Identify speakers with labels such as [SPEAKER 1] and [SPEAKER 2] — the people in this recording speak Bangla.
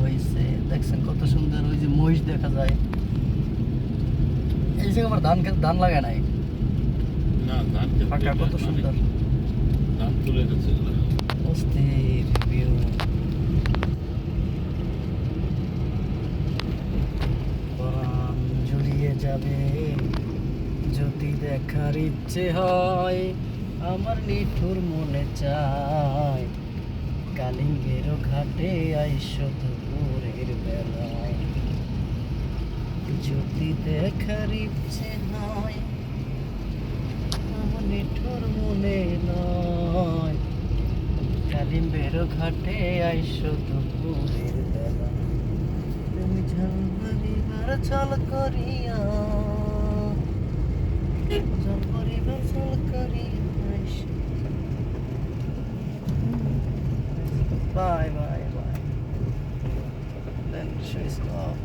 [SPEAKER 1] হয়েছে। দেখছেন কত সুন্দর, ওই যে মহিষ দেখা যায়। এই জায়গায় আমার ধান লাগায় নাই,
[SPEAKER 2] না ধান
[SPEAKER 1] ফাঁকা, কত সুন্দর
[SPEAKER 2] ধান তুলে গেছে
[SPEAKER 1] অস্থির ভিউ। প্রাণ জুড়িয়ে যাবে যদি দেখার ইচ্ছে হয়, আমার নিঠুর মনে চায় কালিঙ্গের ঘাটে আইসো দুপুরের বেলায়। যদি দেখার ইচ্ছে হয় আমার নিঠুর মনে নয়, কালিম্বের ঘাটে আইসো দুপুরের বেলায়। তুমি ঝলমরিবার ছল করিয়া, ঝলমরিবার ছল করিয়া আইসো। Bye, bye, bye. Then she's off.